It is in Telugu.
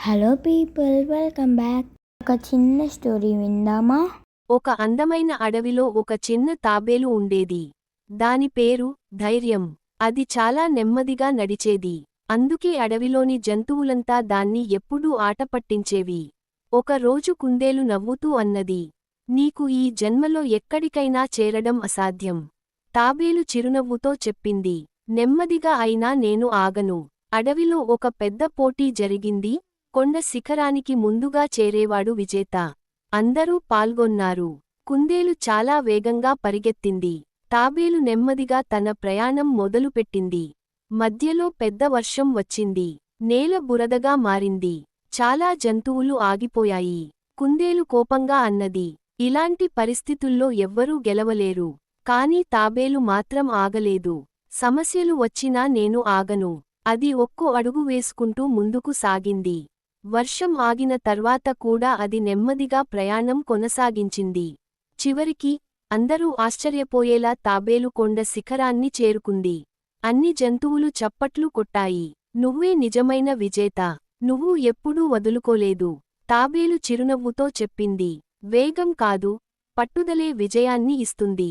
Hello people, welcome back. ఒక చిన్న స్టోరీ విందామా? ఒక అందమైన అడవిలో ఒక చిన్న తాబేలు ఉండేది. దాని పేరు ధైర్యం. అది చాలా నెమ్మదిగా నడిచేది. అందుకే అడవిలోని జంతువులంతా దాన్ని ఎప్పుడూ ఆట పట్టించేవి. ఒక రోజు కుందేలు నవ్వుతూ అన్నది, నీకు ఈ జన్మలో ఎక్కడికైనా చేరడం అసాధ్యం. తాబేలు చిరునవ్వుతో చెప్పింది, నెమ్మదిగా అయినా నేను ఆగను. అడవిలో ఒక పెద్ద పోటీ జరిగింది. కొండ శిఖరానికి ముందుగా చేరేవాడు విజేత. అందరూ పాల్గొన్నారు. కుందేలు చాలా వేగంగా పరిగెత్తింది. తాబేలు నెమ్మదిగా తన ప్రయాణం మొదలుపెట్టింది. మధ్యలో పెద్ద వర్షం వచ్చింది. నేల బురదగా మారింది. చాలా జంతువులు ఆగిపోయాయి. కుందేలు కోపంగా అన్నది, ఇలాంటి పరిస్థితుల్లో ఎవ్వరూ గెలవలేరు. కానీ తాబేలు మాత్రం ఆగలేదు. సమస్యలు వచ్చినా నేను ఆగను. అది ఒక్కో అడుగు వేసుకుంటూ ముందుకు సాగింది. వర్షం ఆగిన తర్వాత కూడా అది నెమ్మదిగా ప్రయాణం కొనసాగించింది. చివరికి అందరూ ఆశ్చర్యపోయేలా తాబేలు కొండ శిఖరాన్ని చేరుకుంది. అన్ని జంతువులు చప్పట్లు కొట్టాయి. నువ్వే నిజమైన విజేత. నువ్వు ఎప్పుడూ వదులుకోలేదు. తాబేలు చిరునవ్వుతో చెప్పింది, వేగం కాదు, పట్టుదలే విజయాన్ని ఇస్తుంది.